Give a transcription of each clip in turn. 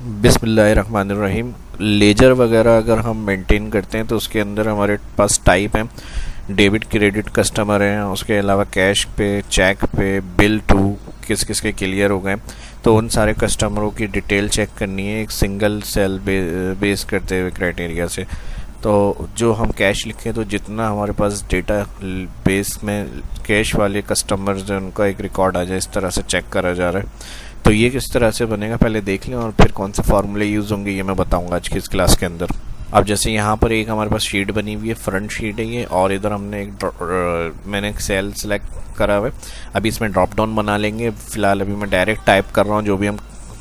बिस्मिल्लाहिर्रहमानिर्रहीम। लेजर वगैरह अगर हम मेंटेन करते हैं तो उसके अंदर हमारे पास टाइप हैं, डेबिट क्रेडिट कस्टमर हैं, उसके अलावा कैश पे, चेक पे, बिल टू किस किस के क्लियर हो गए, तो उन सारे कस्टमरों की डिटेल चेक करनी है एक सिंगल सेल बेस करते हुए क्राइटेरिया से। तो जो हम कैश लिखें तो जितना हमारे पास डेटा बेस में कैश वाले कस्टमर्स हैं उनका एक रिकॉर्ड आ जाए, इस तरह से चेक करा जा रहा है। तो ये किस तरह से बनेगा पहले देख लें और फिर कौन से फार्मूले यूज़ होंगे ये मैं बताऊंगा आज की इस क्लास के अंदर। अब जैसे यहाँ पर एक हमारे पास शीट बनी हुई है, फ्रंट शीट है ये, और इधर हमने मैंने एक सेल सेलेक्ट करा हुआ है। अभी इसमें ड्रॉप डाउन बना लेंगे। फिलहाल अभी मैं डायरेक्ट टाइप कर रहा हूँ जो भी हम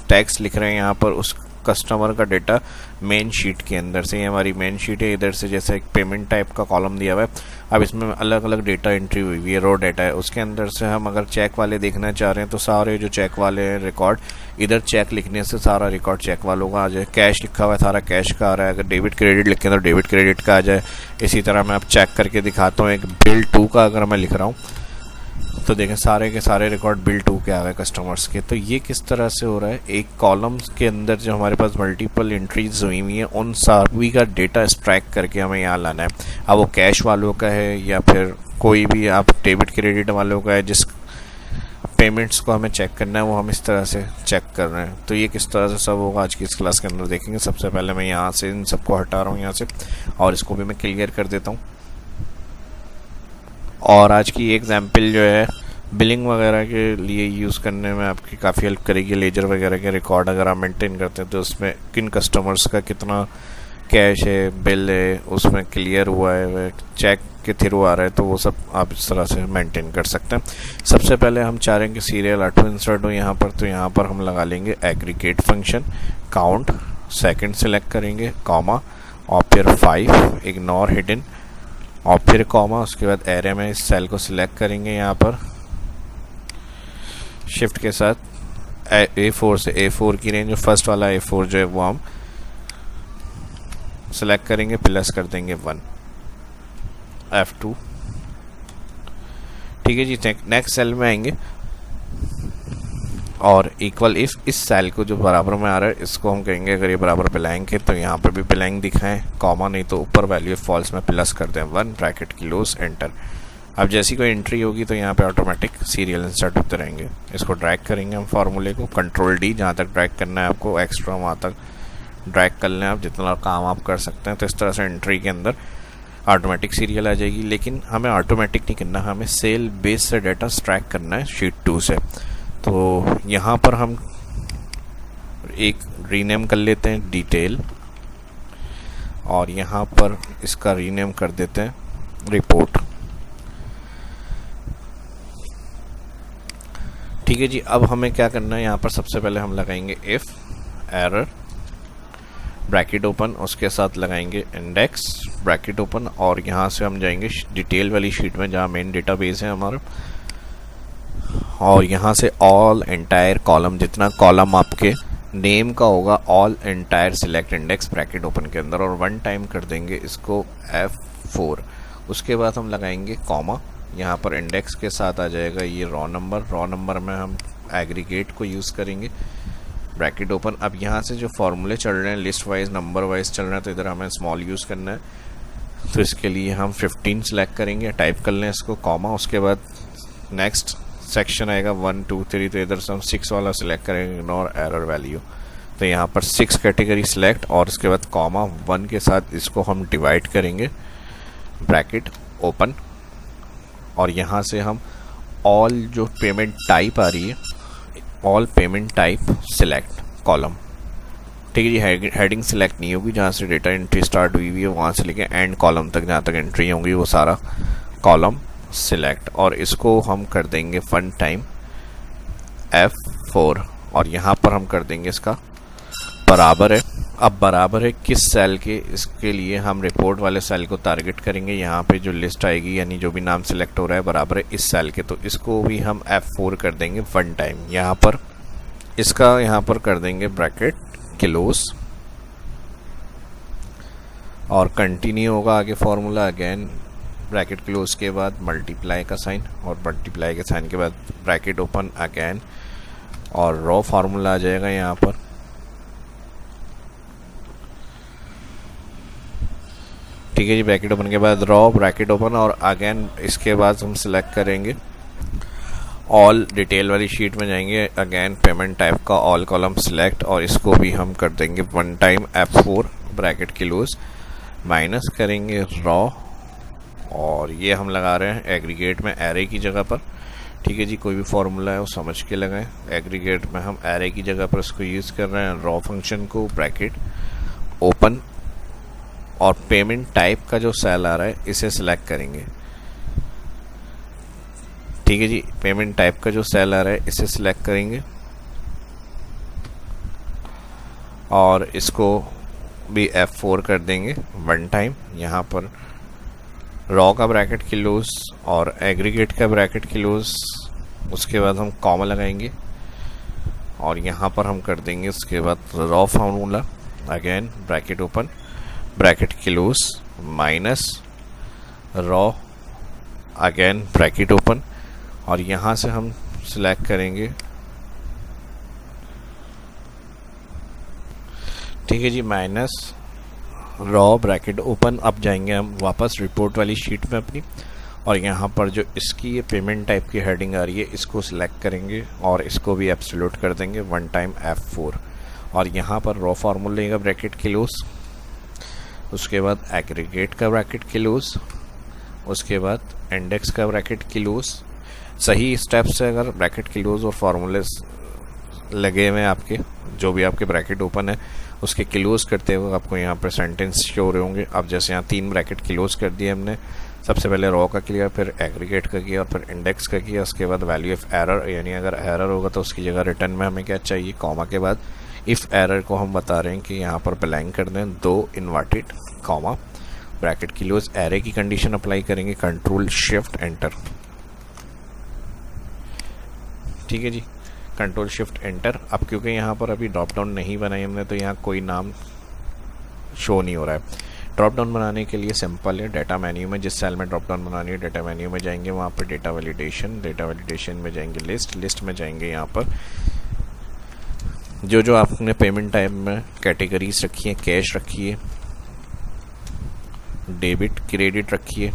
टेक्स्ट लिख रहे हैं यहाँ पर उस कस्टमर का डेटा मेन शीट के अंदर से। ये हमारी मेन शीट है, इधर से जैसे एक पेमेंट टाइप का कॉलम दिया हुआ है। अब इसमें अलग अलग डेटा एंट्री हुई हुई है, रो डेटा है। उसके अंदर से हम अगर चेक वाले देखना चाह रहे हैं तो सारे जो चेक वाले हैं रिकॉर्ड, इधर चेक लिखने से सारा रिकॉर्ड चेक वालों का आ जाए। कैश लिखा हुआ है सारा कैश का आ रहा है। अगर डेबिट क्रेडिट लिखें तो डेबिट क्रेडिट का आ जाए। इसी तरह मैं अब चेक करके दिखाता हूँ। एक बिल टू का अगर मैं लिख रहा हूँ तो देखें सारे के सारे रिकॉर्ड बिल टू के आ गए कस्टमर्स के। तो ये किस तरह से हो रहा है, एक कॉलम्स के अंदर जो हमारे पास मल्टीपल एंट्रीज हुई हुई हैं उन सभी का डेटा एक्सट्रैक्ट करके हमें यहाँ लाना है। अब वो कैश वालों का है या फिर कोई भी आप डेबिट क्रेडिट वालों का है, जिस पेमेंट्स को हमें चेक करना है वो हम इस तरह से चेक कर रहे हैं। तो ये किस तरह से सब होगा आज की इस क्लास के अंदर देखेंगे। सबसे पहले मैं यहाँ से इन सबको हटा रहा हूँ यहाँ से, और इसको भी मैं क्लियर कर देता हूँ। और आज की एग्जाम्पल जो है बिलिंग वगैरह के लिए यूज़ करने में आपकी काफ़ी हेल्प करेगी। लेजर वगैरह के रिकॉर्ड अगर आप मेंटेन करते हैं तो उसमें किन कस्टमर्स का कितना कैश है, बिल है, उसमें क्लियर हुआ है, चेक के थ्रू आ रहा है, तो वो सब आप इस तरह से मेंटेन कर सकते हैं। सबसे पहले हम चाह रहे हैं कि सीरियल ऑटो इंसर्ट हो यहाँ पर, तो यहाँ पर हम लगा लेंगे aggregate function, count second select करेंगे, कॉमा और फिर 5 इग्नोर हिडन और फिर कॉमा। उसके बाद एरे में इस सेल को सिलेक्ट करेंगे यहाँ पर शिफ्ट के साथ A4 से A4 की रेंज, फर्स्ट वाला A4 जो है वो हम सेलेक्ट करेंगे, प्लस कर देंगे 1 F2। ठीक है जी। नेक्स्ट सेल में आएंगे और इक्वल इफ इस सेल को जो बराबर में आ रहा है इसको हम कहेंगे अगर ये बराबर ब्लैंक है तो यहाँ पर भी ब्लैंक दिखाएं, कॉमा नहीं तो ऊपर वैल्यू फॉल्स में प्लस कर दें 1 ब्रैकेट क्लोज एंटर। अब जैसी कोई एंट्री होगी तो यहाँ पे ऑटोमेटिक सीरियल इंसर्ट होते रहेंगे। इसको ड्रैग करेंगे हम फार्मूले को, कंट्रोल डी, जहाँ तक ड्रैग करना है आपको एक्स्ट्रा वहाँ तक ड्रैग कर लें आप, जितना काम आप कर सकते हैं। तो इस तरह से एंट्री के अंदर ऑटोमेटिक सीरियल आ जाएगी। लेकिन हमें ऑटोमेटिक नहीं करना, हमें सेल बेस से डाटा एक्सट्रैक्ट करना है शीट 2 से। तो यहाँ पर हम एक रीनेम कर लेते हैं डिटेल, और यहाँ पर इसका रीनेम कर देते हैं रिपोर्ट। ठीक है जी। अब हमें क्या करना है, यहाँ पर सबसे पहले हम लगाएंगे इफ एरर ब्रैकेट ओपन, उसके साथ लगाएंगे इंडेक्स ब्रैकेट ओपन, और यहाँ से हम जाएंगे डिटेल वाली शीट में जहाँ मेन डेटाबेस है हमारा, और यहाँ से ऑल एंटायर कॉलम, जितना कॉलम आपके नेम का होगा all entire select index bracket open के अंदर, और 1 टाइम कर देंगे इसको F4। उसके बाद हम लगाएंगे कॉमा, यहाँ पर इंडेक्स के साथ आ जाएगा ये रॉ नंबर में हम एग्रीगेट को यूज़ करेंगे ब्रैकेट ओपन। अब यहाँ से जो फॉर्मूले चल रहे हैं लिस्ट वाइज नंबर वाइज चल रहे हैं, तो इधर हमें स्मॉल यूज़ करना है, तो इसके लिए हम 15 सेलेक्ट करेंगे, टाइप कर लें इसको कॉमा। उसके बाद नेक्स्ट सेक्शन आएगा 1 2 3, तो इधर से हम 6 वाला सिलेक्ट करेंगे, इग्नोर एरर वैल्यू। तो यहाँ पर 6 कैटेगरी सिलेक्ट, और उसके बाद कॉमा 1 के साथ इसको हम डिवाइड करेंगे ब्रैकेट ओपन, और यहाँ से हम ऑल जो पेमेंट टाइप आ रही है all payment type select column. ठीक है जी। हेडिंग सिलेक्ट नहीं होगी, जहाँ से डेटा एंट्री स्टार्ट हुई हुई है वहाँ से लेके एंड कॉलम तक जहाँ तक एंट्री होंगी वो सारा कॉलम सिलेक्ट, और इसको हम कर देंगे 1 टाइम F4, और यहाँ पर हम कर देंगे इसका बराबर है। अब बराबर है किस सेल के, इसके लिए हम रिपोर्ट वाले सेल को टारगेट करेंगे। यहाँ पे जो लिस्ट आएगी यानी जो भी नाम सिलेक्ट हो रहा है बराबर है इस सेल के, तो इसको भी हम F4 कर देंगे 1 टाइम। यहाँ पर इसका यहाँ पर कर देंगे ब्रैकेट क्लोज, और कंटिन्यू होगा आगे फॉर्मूला अगेन ब्रैकेट क्लोज के बाद मल्टीप्लाई का साइन, और मल्टीप्लाई के साइन के बाद ब्रैकेट ओपन अगेन, और रॉ फार्मूला आ जाएगा यहाँ पर ठीक है जी। ब्रैकेट ओपन के बाद रॉ ब्रैकेट ओपन, और अगेन इसके बाद हम सिलेक्ट करेंगे ऑल, डिटेल वाली शीट में जाएंगे, अगेन पेमेंट टाइप का ऑल कॉलम सिलेक्ट, और इसको भी हम कर देंगे one time F4 bracket close, minus करेंगे रॉ, और ये हम लगा रहे हैं एग्रीगेट में एरे की जगह पर। ठीक है जी, कोई भी फॉर्मूला है वो समझ के लगाएं। एग्रीगेट में हम एरे की जगह पर इसको यूज़ कर रहे हैं, रॉ फंक्शन को ब्रैकेट ओपन, और पेमेंट टाइप का जो सेल आ रहा है इसे सिलेक्ट करेंगे। ठीक है जी, पेमेंट टाइप का जो सेल आ रहा है इसे सिलेक्ट करेंगे, और इसको भी F4 कर देंगे वन टाइम। यहाँ पर रॉ का ब्रैकेट क्लोज और एग्रीगेट का ब्रैकेट क्लोज, उसके बाद हम कॉमा लगाएंगे, और यहाँ पर हम कर देंगे उसके बाद raw formula, again bracket open bracket close minus raw, again bracket open, और यहाँ से हम सिलेक्ट करेंगे। ठीक है जी, माइनस रॉ ब्रैकेट ओपन। अब जाएंगे हम वापस रिपोर्ट वाली शीट में अपनी, और यहाँ पर जो इसकी ये पेमेंट टाइप की हेडिंग आ रही है इसको सिलेक्ट करेंगे, और इसको भी एब्सोल्यूट कर देंगे वन टाइम F4, और यहाँ पर रॉ फार्मूले का ब्रैकेट क्लोज, उसके बाद एग्रीगेट का ब्रैकेट क्लोज, उसके बाद इंडेक्स का ब्रैकेट क्लोज। सही स्टेप्स से अगर ब्रैकेट क्लोज और फार्मूले लगे हुए आपके, जो भी आपके ब्रैकेट ओपन है उसके क्लोज करते हुए आपको यहाँ पर सेंटेंस शो हो रहे होंगे। अब जैसे यहाँ 3 ब्रैकेट क्लोज कर दिए हमने, सबसे पहले रॉ का किया, फिर एग्रीगेट का किया, फिर इंडेक्स का किया, उसके बाद वैल्यू ऑफ एरर, यानी अगर एरर होगा तो उसकी जगह रिटर्न में हमें क्या चाहिए, कॉमा के बाद इफ़ एरर को हम बता रहे हैं कि यहाँ पर ब्लैंक कर दें, 2 inverted comma bracket close, array की कंडीशन अप्लाई करेंगे, कंट्रोल शिफ्ट एंटर। ठीक है जी, कंट्रोल शिफ्ट एंटर। अब क्योंकि यहाँ पर अभी ड्रॉप डाउन नहीं बनाई हमने तो यहाँ कोई नाम शो नहीं हो रहा है। ड्रॉप डाउन बनाने के लिए सिंपल है, डाटा मेन्यू में जिस सेल में ड्रॉप डाउन बनानी है डाटा मेन्यू में जाएंगे, वहाँ पर डाटा वैलिडेशन में जाएंगे, लिस्ट में जाएंगे, यहाँ पर जो जो आपने पेमेंट टाइप में कैटेगरीज रखी है, कैश रखी है, डेबिट क्रेडिट रखी है,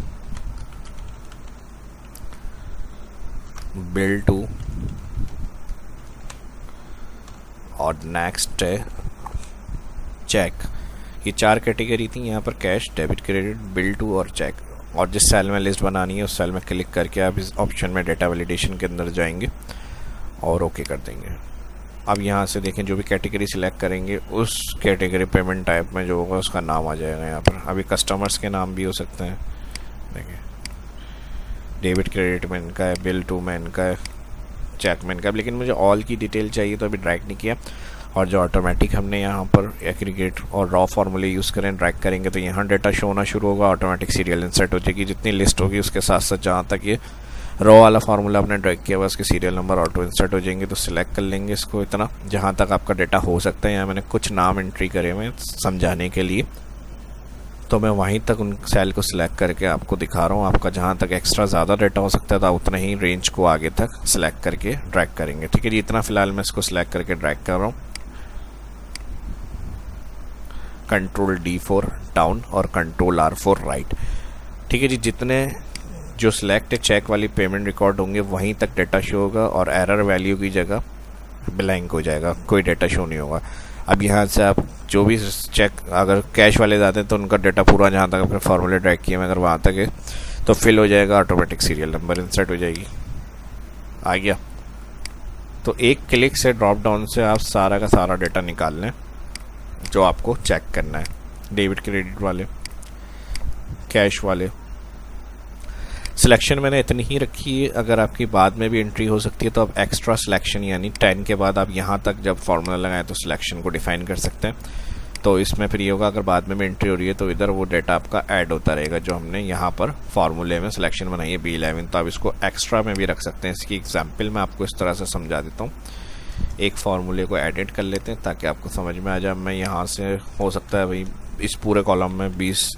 बिल टू, और नेक्स्ट है चेक। ये 4 कैटेगरी थी यहाँ पर, cash, debit credit, bill to और चेक। और जिस सेल में लिस्ट बनानी है उस सेल में क्लिक करके आप इस ऑप्शन में डाटा वैलिडेशन के अंदर जाएंगे और ओके कर देंगे। अब यहाँ से देखें जो भी कैटेगरी सिलेक्ट करेंगे उस कैटेगरी पेमेंट टाइप में जो होगा उसका नाम आ जाएगा यहाँ पर। अभी कस्टमर्स के नाम भी हो सकते हैं, देखिए डेबिट क्रेडिट में इनका है, बिल टू में इनका है, चेक में इनका। लेकिन मुझे ऑल की डिटेल चाहिए तो अभी ड्रैग नहीं किया, और जो ऑटोमेटिक हमने यहाँ पर एग्रीगेट और रॉ फार्मूले यूज़ करें, ड्रैग करेंगे तो यहाँ डाटा शो होना शुरू होगा, ऑटोमेटिक सीरियल इंसर्ट हो जाएगी। जितनी लिस्ट होगी उसके साथ साथ जहाँ तक ये रॉ वाला फार्मूला आपने ड्रैग किया हुआ उसके सीरियल नंबर ऑटो इंसर्ट हो जाएंगे। तो सिलेक्ट कर लेंगे इसको इतना जहाँ तक आपका डाटा हो सकता है। यहाँ मैंने कुछ नाम एंट्री करे हुए समझाने के लिए, तो मैं वहीं तक उन सेल को सिलेक्ट करके आपको दिखा रहा हूँ। आपका जहाँ तक एक्स्ट्रा ज़्यादा डाटा हो सकता है तो उतना ही रेंज को आगे तक सिलेक्ट करके ड्रैग करेंगे। ठीक है जी, इतना फिलहाल मैं इसको सिलेक्ट करके ड्रैग कर रहा हूँ। कंट्रोल D4 डाउन और कंट्रोल R4 राइट। ठीक है जी, जितने जो सिलेक्ट चेक वाली पेमेंट रिकॉर्ड होंगे वहीं तक डाटा शो होगा, और एरर वैल्यू की जगह ब्लैंक हो जाएगा, कोई डाटा शो नहीं होगा। अब यहाँ से आप जो भी चेक अगर कैश वाले जाते हैं तो उनका डाटा पूरा जहाँ तक अपने फार्मूले ड्रैग किए अगर वहाँ तक है तो फिल हो जाएगा, ऑटोमेटिक सीरियल नंबर इंसर्ट हो जाएगी। आ गया, तो एक क्लिक से ड्रॉप डाउन से आप सारा का सारा डाटा निकाल लें जो आपको चेक करना है। डेबिट क्रेडिट वाले, कैश वाले, सिलेक्शन मैंने इतनी ही रखी है। अगर आपकी बाद में भी एंट्री हो सकती है तो आप एक्स्ट्रा सिलेक्शन यानी 10 के बाद आप यहाँ तक जब फार्मूला लगाएं तो सिलेक्शन को डिफाइन कर सकते हैं। तो इसमें फिर ये होगा अगर बाद में भी एंट्री हो रही है तो इधर वो डाटा आपका ऐड होता रहेगा जो हमने यहाँ पर फार्मूले में सिलेक्शन बनाई है B11। तो आप इसको एक्स्ट्रा में भी रख सकते हैं। इसकी एग्जाम्पल मैं आपको इस तरह से समझा देता हूँ। एक फार्मूले को एडिट कर लेते हैं ताकि आपको समझ में आ जाए। मैं यहाँ से हो सकता है भाई इस पूरे कॉलम में 20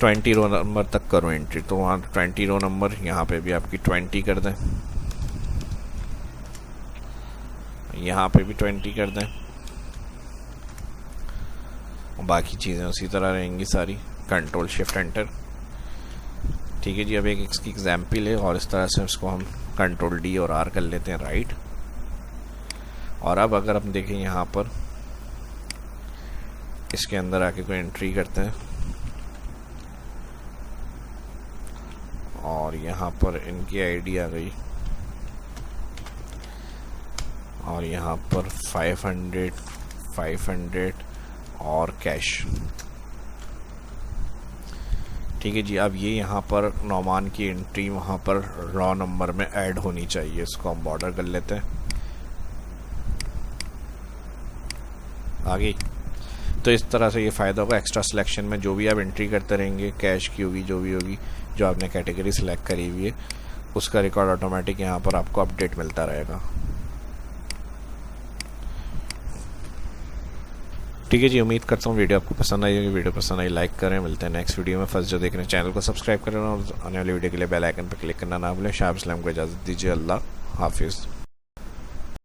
रो नंबर तक करूँ एंट्री, तो वहाँ 20 रो नंबर यहाँ पे भी आपकी 20 कर दें, यहाँ पे भी 20 कर दें, बाकी चीज़ें उसी तरह रहेंगी सारी। Control shift enter. ठीक है जी, अब एक इसकी एग्जाम्पल है और इस तरह से इसको हम कंट्रोल डी और आर कर लेते हैं राइट। और अब अगर हम देखें यहाँ पर इसके अंदर आके कोई एंट्री करते हैं और यहाँ पर इनकी आईडी आ गई और यहाँ पर 500 और कैश। ठीक है जी, अब ये यहाँ पर नौमान की एंट्री वहाँ पर रॉ नंबर में ऐड होनी चाहिए, इसको हम बॉर्डर कर लेते हैं। आगे तो इस तरह से ये फ़ायदा होगा, एक्स्ट्रा सिलेक्शन में जो भी आप एंट्री करते रहेंगे, कैश की होगी, जो भी होगी, जो आपने कैटेगरी सिलेक्ट करी हुई है उसका रिकॉर्ड ऑटोमेटिक यहाँ पर आपको अपडेट मिलता रहेगा। ठीक है जी, उम्मीद करता हूँ वीडियो आपको पसंद आई होगी। वीडियो पसंद आई लाइक करें। मिलते हैं नेक्स्ट वीडियो में। फर्स्ट जो देख रहे हैं चैनल को सब्सक्राइब करें और आने वाली वीडियो के लिए बेल आइकन पर क्लिक करना ना भूलें। शाह इस्लाम को इजाज़त दीजिए। अल्लाह हाफिज़।